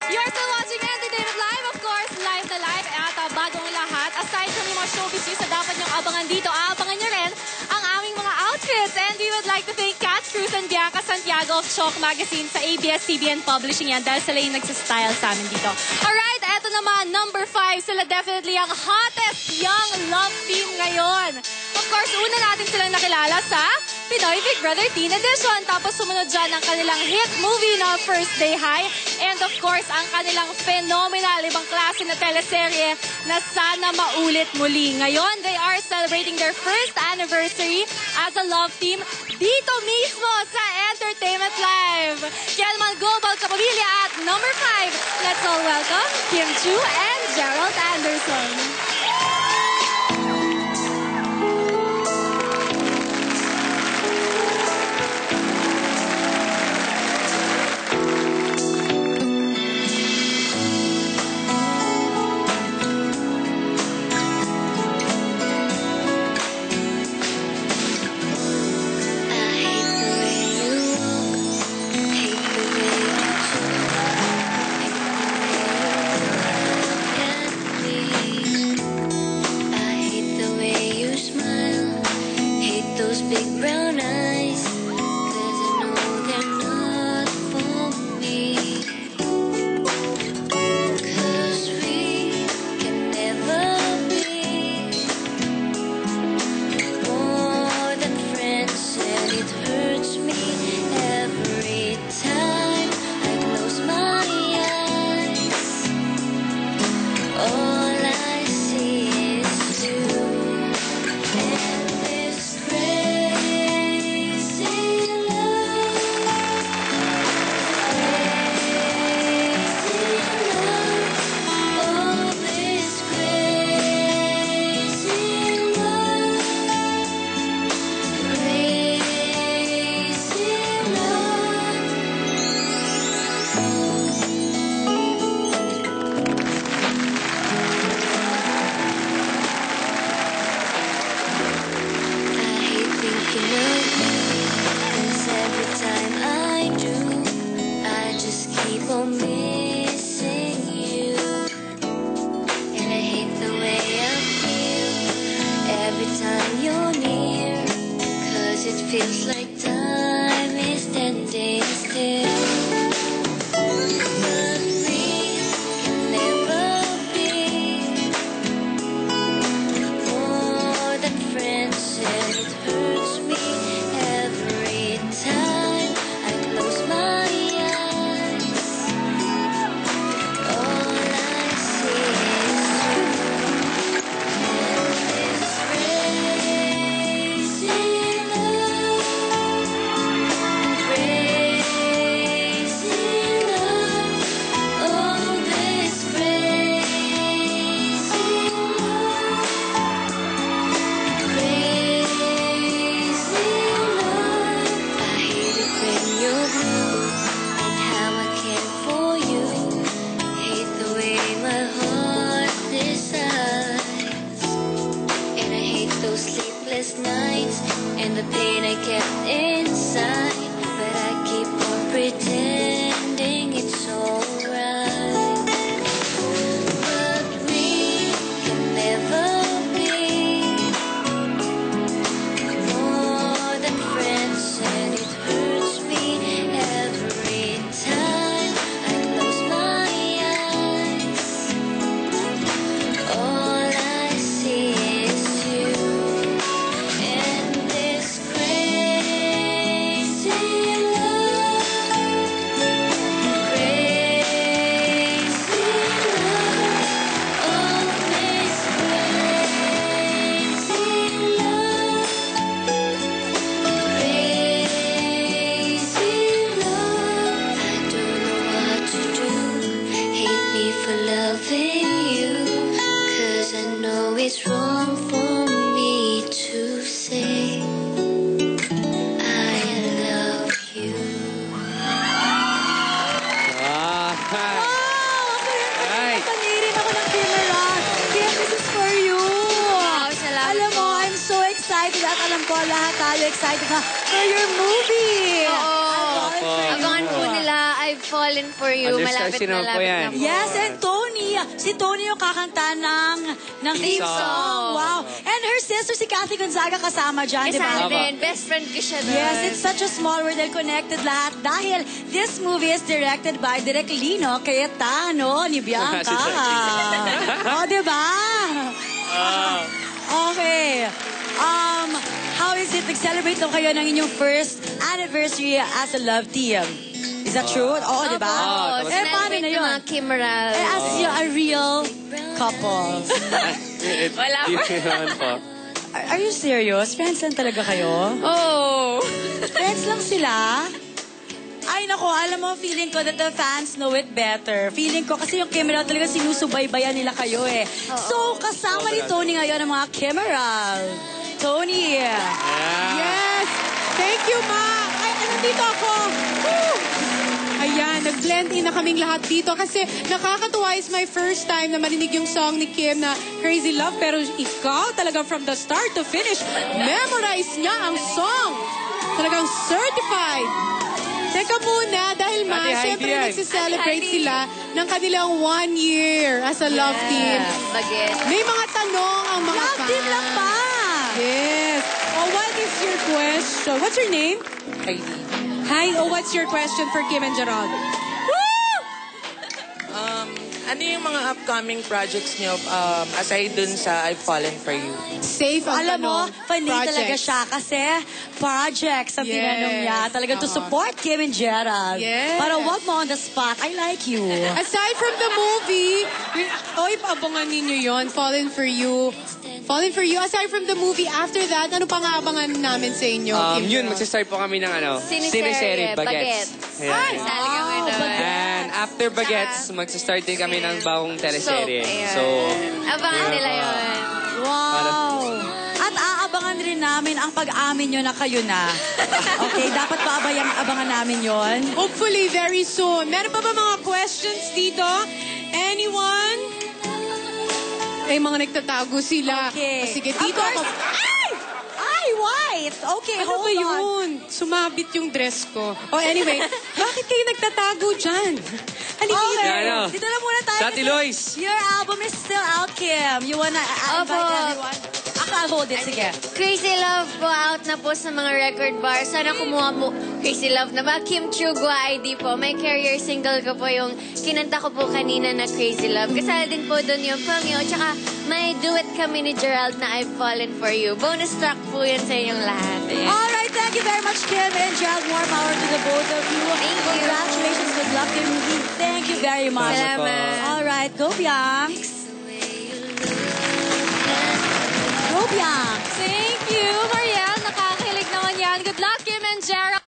You're still watching Entertainment Live, of course, live na live. At bagong lahat, aside from yung mga showbiz news na dapat niyong abangan dito, abangan niyo rin ang aming mga outfits. And we would like to thank Kat Cruz and Bianca Santiago of Chalk Magazine sa ABS-CBN Publishing yan dahil sila yung nagsastyle sa amin dito. Alright, eto naman, number 5. Sila definitely ang hottest young love team ngayon. Of course, una natin silang nakilala sa Pinoy Big Brother Teen Edition. Tapos sumunod dyan ang kanilang hit movie na First Day High. And of course, ang kanilang phenomenal, ibang klase na teleserye na Sana Maulit Muli. Ngayon, they are celebrating their first anniversary as a love team dito mismo sa Entertainment Live. Kaya naman, Global Kapamilya at number 5, let's all welcome Kim Chu and Gerald Anderson. Big brown eyes, 'cause I know they're not for me. 'Cause we can never be more than friends, and it hurts me every time I close my eyes. All I see is you. Missing you, and I hate the way I feel every time you're near, 'cause it feels like time is standing still. But we can never be more than friends, and it hurts me every time I close my nights and the pain I kept inside, but I keep on pretending it's alright. But we can never be more than friends, and it hurts me every time I close my eyes. All I see is you. It's wrong for me to say I love you. Right. Panirin ako ng camera. Kim, this is for you. Wow, salamat. Alam mo, I'm so excited at alam ko lahat tayo excited for your movie. Oo. Abangan po nila. I've I've Fallen For You. Malapit na po. Yes, and Tony. Si Tony yung kakanta ng theme song. Wow. And her sister, si Kathy Gonzaga, kasama dyan, di ba? Kasama din. Best friend ko siya doon. Yes, it's such a small world and connected lahat. Dahil this movie is directed by Direk Lino Cayetano ni Bianca. Oh, di ba? Okay. How is it? Nag-celebrate lang kayo ng inyong first anniversary as a love team. Is that true? Oo, di ba? Oo. Paano na yun? Mga Kimeral. As a real couple. Wala pa. Are you serious? Friends lang talaga kayo? Oh. Friends lang sila? Ay, nako, alam mo, feeling ko that the fans know it better. Feeling ko, kasi yung Kimeral talaga sinusubaybayan nila kayo eh. So, kasama ni Tony ngayon ang mga Kimeral. Tony. Yes! Thank you, Ma! Ay, nandito ako! Woo! Ayan, nag-blend in na kaming lahat dito kasi nakakatuwa, is my first time na marinig yung song ni Kim na Crazy Love, pero ikaw talaga from the start to finish, memorize niya ang song. Talagang certified. Teka muna, dahil Ma, syempre nagsiselebrate sila ng kanilang 1 year as a love team. Bagets. May mga tanong ang mga Love team lang ba? Yes. Oh, what is your question? What's your name? Heidi. Hi. Oh, what's your question for Kim and Gerald? Ano yung mga upcoming projects niyo aside dun sa I've Fallen For You? Safe ang Alam mo, tanong. funny talaga Projects. siya kasi projects ang Yes. tinanong niya. Talagang to support Kim and Gerald. Yes. Para wag mo on the spot. I like you. Aside from the movie, oy, abangan ninyo yon, Fallen For You. Fallen For You. Aside from the movie, after that, ano pang aabangan namin sa inyo? Kim Yun, Gerald? magsistart po kami ng Siniserye, Bagets. Ay! Sali kami doon. And after Bagets, magsistart din kami ng bagong teleserye. So, Abangan nila yun. Wow. At aabangan rin namin ang pag-amin nyo na kayo na. Okay, dapat pa abangan namin yon. Hopefully, very soon. Meron pa ba mga questions dito? Anyone? Ay, mga nagtatago sila. Okay. Sige, Of dito course. ako. Ay, white. Okay, Ano hold ba on. yun? Sumabit yung dress ko. Oh, anyway, bakit kayo nagtatago dyan? Halika Okay. Ano? Dito na muna tayo. Sa Ate kasi Lois. Your album is still out, Kim. You wanna invite Opo. everyone? I'll hold it. Sige. Crazy Love po out na po sa mga record bar. Sana kumuha mo Crazy Love na ba? Kim Chu Gua ID po. May career single ko po yung kinanta ko po kanina na Crazy Love. Kasali din po doon yung Pangyo. Tsaka may duet kami ni Gerald na I've Fallen For You. Bonus track po yun sa inyong lahat. Ayan. All right, thank you very much, Kim and Gerald. More power to the both of you. Thank you. Congratulations. Good luck in movie. Thank you very much. Salamat. All right, go Biancs. Go Biancs. Thank you,